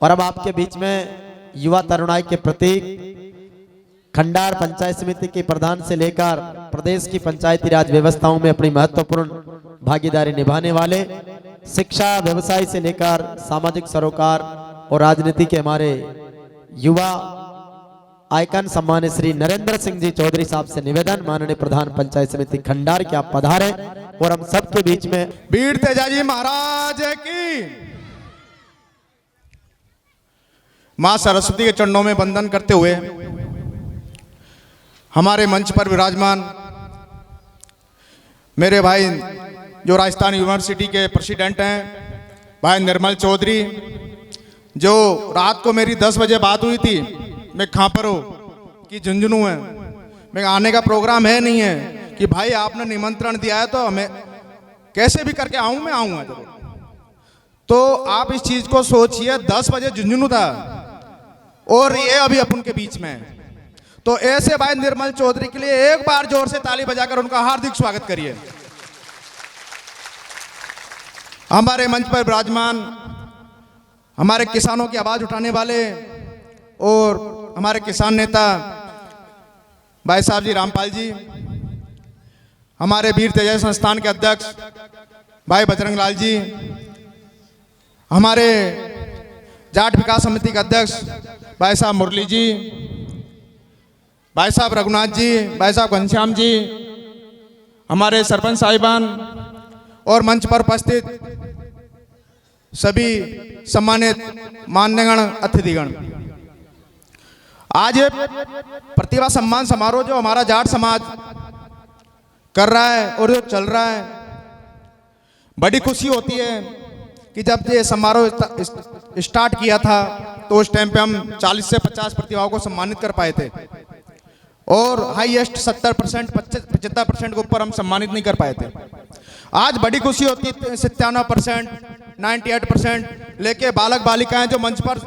और अब आपके बीच में युवा तरुणाई के प्रतीक खंडार पंचायत समिति के प्रधान से लेकर प्रदेश की पंचायती राज व्यवस्थाओं में अपनी महत्वपूर्ण भागीदारी निभाने वाले, शिक्षा व्यवसाय से लेकर सामाजिक सरोकार और राजनीति के हमारे युवा आइकन सम्मानित श्री नरेंद्र सिंह जी चौधरी साहब से निवेदन, माननीय प्रधान पंचायत समिति खंडार के आप पधारे और हम सबके बीच में वीर तेजाजी महाराज की मां सरस्वती के चरणों में वंदन करते हुए हमारे मंच पर विराजमान मेरे भाई जो राजस्थान यूनिवर्सिटी के प्रेसिडेंट हैं भाई निर्मल चौधरी, जो रात को मेरी 10 बजे बात हुई थी, मैं कहाँ पर हूँ कि झुंझुनू है, मैं आने का प्रोग्राम है नहीं है कि भाई आपने निमंत्रण दिया है तो हमें कैसे भी करके आऊँ, मैं आऊँगा जरूर। तो आप इस चीज़ को सोचिए, 10 बजे झुंझुनू था और ये अभी अपन के बीच में है। तो ऐसे भाई निर्मल चौधरी के लिए एक बार जोर से ताली बजाकर उनका हार्दिक स्वागत करिए। हमारे मंच पर विराजमान हमारे किसानों की आवाज उठाने वाले और हमारे किसान नेता भाई साहब जी रामपाल जी, हमारे वीर तेजाजी संस्थान के अध्यक्ष भाई बजरंग लाल जी, हमारे जाट विकास समिति के अध्यक्ष भाई साहब मुरली जी, भाई साहब रघुनाथ जी, भाई साहब घनश्याम जी, हमारे सरपंच साहिबान और मंच पर उपस्थित सभी सम्मानित मान्यगण अतिथिगण, आज ये प्रतिभा सम्मान समारोह जो हमारा जाट समाज कर रहा है और जो चल रहा है, बड़ी खुशी होती है कि जब ये समारोह स्टार्ट किया था तो उस टाइम पे हम 40 से 50 प्रतिभाओं को सम्मानित कर पाए थे और हाईएस्ट 70% 75% के ऊपर हम सम्मानित नहीं कर पाए थे। आज बड़ी खुशी होती है 97%, 98% लेके बालक बालिकाएं जो मंच पर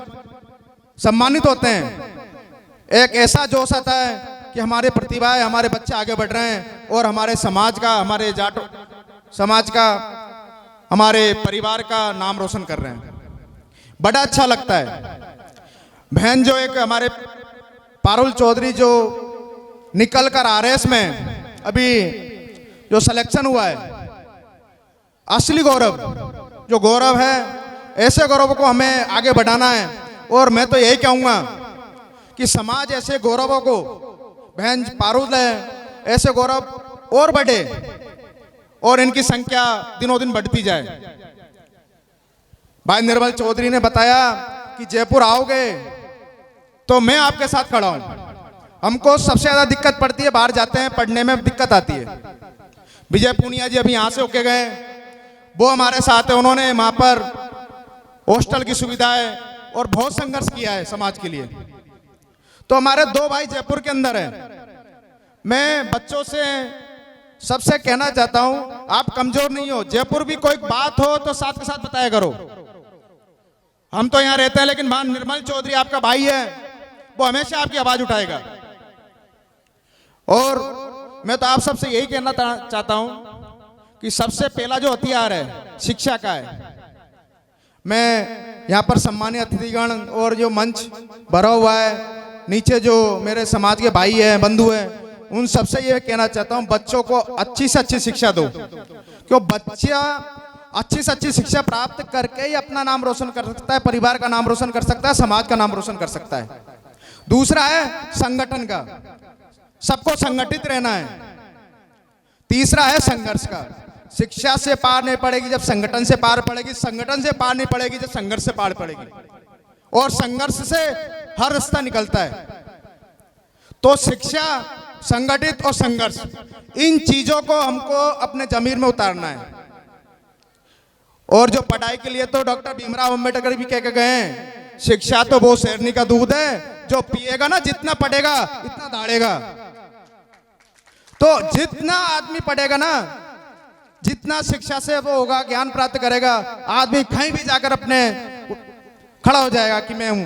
सम्मानित होते हैं, एक ऐसा जोश आता है कि हमारे प्रतिभाएं, हमारे बच्चे आगे बढ़ रहे हैं और हमारे समाज का, हमारे जाट समाज का, हमारे परिवार का नाम रोशन कर रहे हैं। बड़ा अच्छा लगता है। बहन जो एक हमारे पारुल चौधरी जो निकल कर आरएस में अभी जो सिलेक्शन हुआ है, असली गौरव जो गौरव है, ऐसे गौरव को हमें आगे बढ़ाना है। और मैं तो यही कहूँगा कि समाज ऐसे गौरवों को, बहन पारुल है, ऐसे गौरव और बढ़े और इनकी संख्या दिनों दिन बढ़ती जाए। भाई निर्मल चौधरी ने बताया कि जयपुर आओगे तो मैं आपके साथ खड़ा हूं। हमको सबसे ज्यादा दिक्कत पड़ती है, बाहर जाते हैं पढ़ने में दिक्कत आती है। विजय पूनिया जी अभी यहां से होके गए, वो हमारे साथ है, उन्होंने वहां पर हॉस्टल की सुविधाएं और बहुत संघर्ष किया है समाज के लिए। तो हमारे 2 भाई जयपुर के अंदर है। मैं बच्चों से सबसे कहना चाहता हूं, आप कमजोर नहीं हो, जयपुर भी कोई बात हो तो साथ के साथ बताया करो। हम तो यहां रहते हैं, लेकिन वहां निर्मल चौधरी आपका भाई है, वो हमेशा आपकी आवाज उठाएगा। और मैं तो आप सबसे यही कहना चाहता हूं कि सबसे पहला जो हथियार है शिक्षा का है। मैं यहां पर सम्मानित अतिथिगण और जो मंच भरा हुआ है, नीचे जो मेरे समाज के भाई हैं, बंधु हैं, उन सबसे ये कहना चाहता हूं, बच्चों को अच्छी से अच्छी शिक्षा दो, क्यों बच्चा अच्छी से अच्छी शिक्षा प्राप्त करके ही अपना नाम रोशन कर सकता है, परिवार का नाम रोशन कर सकता है, समाज का नाम रोशन कर सकता है। दूसरा है संगठन का, सबको संगठित रहना है। तीसरा है संघर्ष का, शिक्षा से पार नहीं पड़ेगी जब संगठन से पार पड़ेगी, संगठन से पार नहीं पड़ेगी जब संघर्ष से पार पड़ेगी, और संघर्ष से हर रास्ता निकलता है। तो शिक्षा, संगठित और संघर्ष, इन चीजों को हमको अपने जमीर में उतारना है। और जो पढ़ाई के लिए तो डॉक्टर भीमराव अंबेडकर भी कह के गए हैं, शिक्षा तो वो शेरनी का दूध है, जो पिएगा ना, जितना पढ़ेगा इतना दाढ़ेगा। तो जितना आदमी पढ़ेगा ना, जितना शिक्षा से वो होगा, ज्ञान प्राप्त करेगा, आदमी कहीं भी जाकर अपने खड़ा हो जाएगा कि मैं हूं।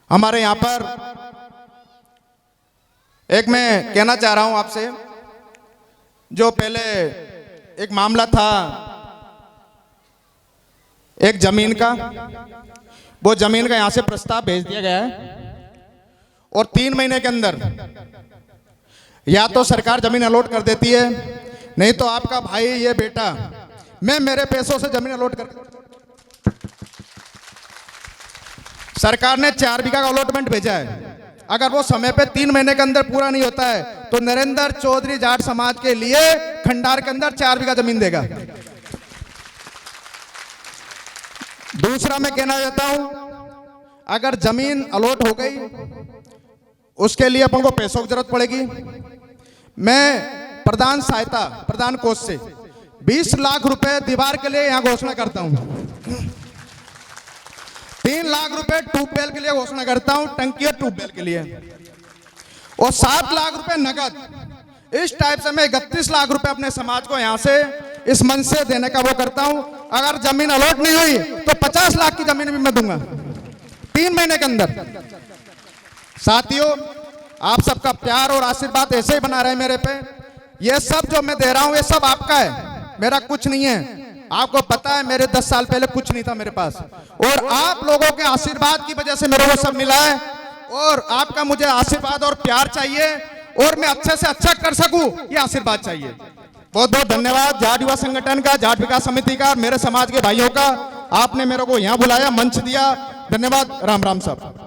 हमारे यहां पर एक मैं कहना चाह रहा हूं आपसे, जो पहले एक मामला था एक जमीन का, वो जमीन का यहाँ से प्रस्ताव भेज दिया गया है और 3 महीने के अंदर या तो सरकार जमीन अलॉट कर देती है, नहीं तो आपका भाई ये बेटा मैं मेरे पैसों से जमीन अलॉट कर। सरकार ने 4 बीघा का अलॉटमेंट भेजा है, अगर वो समय पे 3 महीने के अंदर पूरा नहीं होता है तो नरेंद्र चौधरी जाट समाज के लिए खंडार के अंदर 4 बीघा जमीन देगा। दूसरा मैं कहना चाहता हूं, अगर जमीन अलॉट हो गई उसके लिए अपन को पैसों की जरूरत पड़ेगी। मैं प्रधान सहायता प्रधान कोष से 20 लाख रुपए दीवार के लिए यहां घोषणा करता हूं, 3 लाख रुपए ट्यूबवेल के लिए घोषणा करता हूं, टंकी और ट्यूबवेल के लिए, और 7 लाख रुपए नगद। इस टाइप से मैं 31 लाख रुपए अपने समाज को यहां से इस मंच से देने का वो करता हूं। अगर जमीन अलॉट नहीं हुई तो 50 लाख की जमीन भी मैं दूंगा 3 महीने के अंदर। साथियों, आप सबका प्यार और आशीर्वाद ऐसे ही बना रहे मेरे पे। ये सब जो मैं दे रहा हूं ये सब आपका है, मेरा कुछ नहीं है। आपको पता है मेरे 10 साल पहले कुछ नहीं था मेरे पास, और आप लोगों के आशीर्वाद की वजह से मेरे को सब मिला है। और आपका मुझे आशीर्वाद और प्यार चाहिए और मैं अच्छे से अच्छा कर सकूं, ये आशीर्वाद चाहिए। बहुत बहुत धन्यवाद जाट युवा संगठन का, जाट विकास समिति का, मेरे समाज के भाइयों का। आपने मेरे को यहाँ बुलाया, मंच दिया, धन्यवाद। राम राम साहब।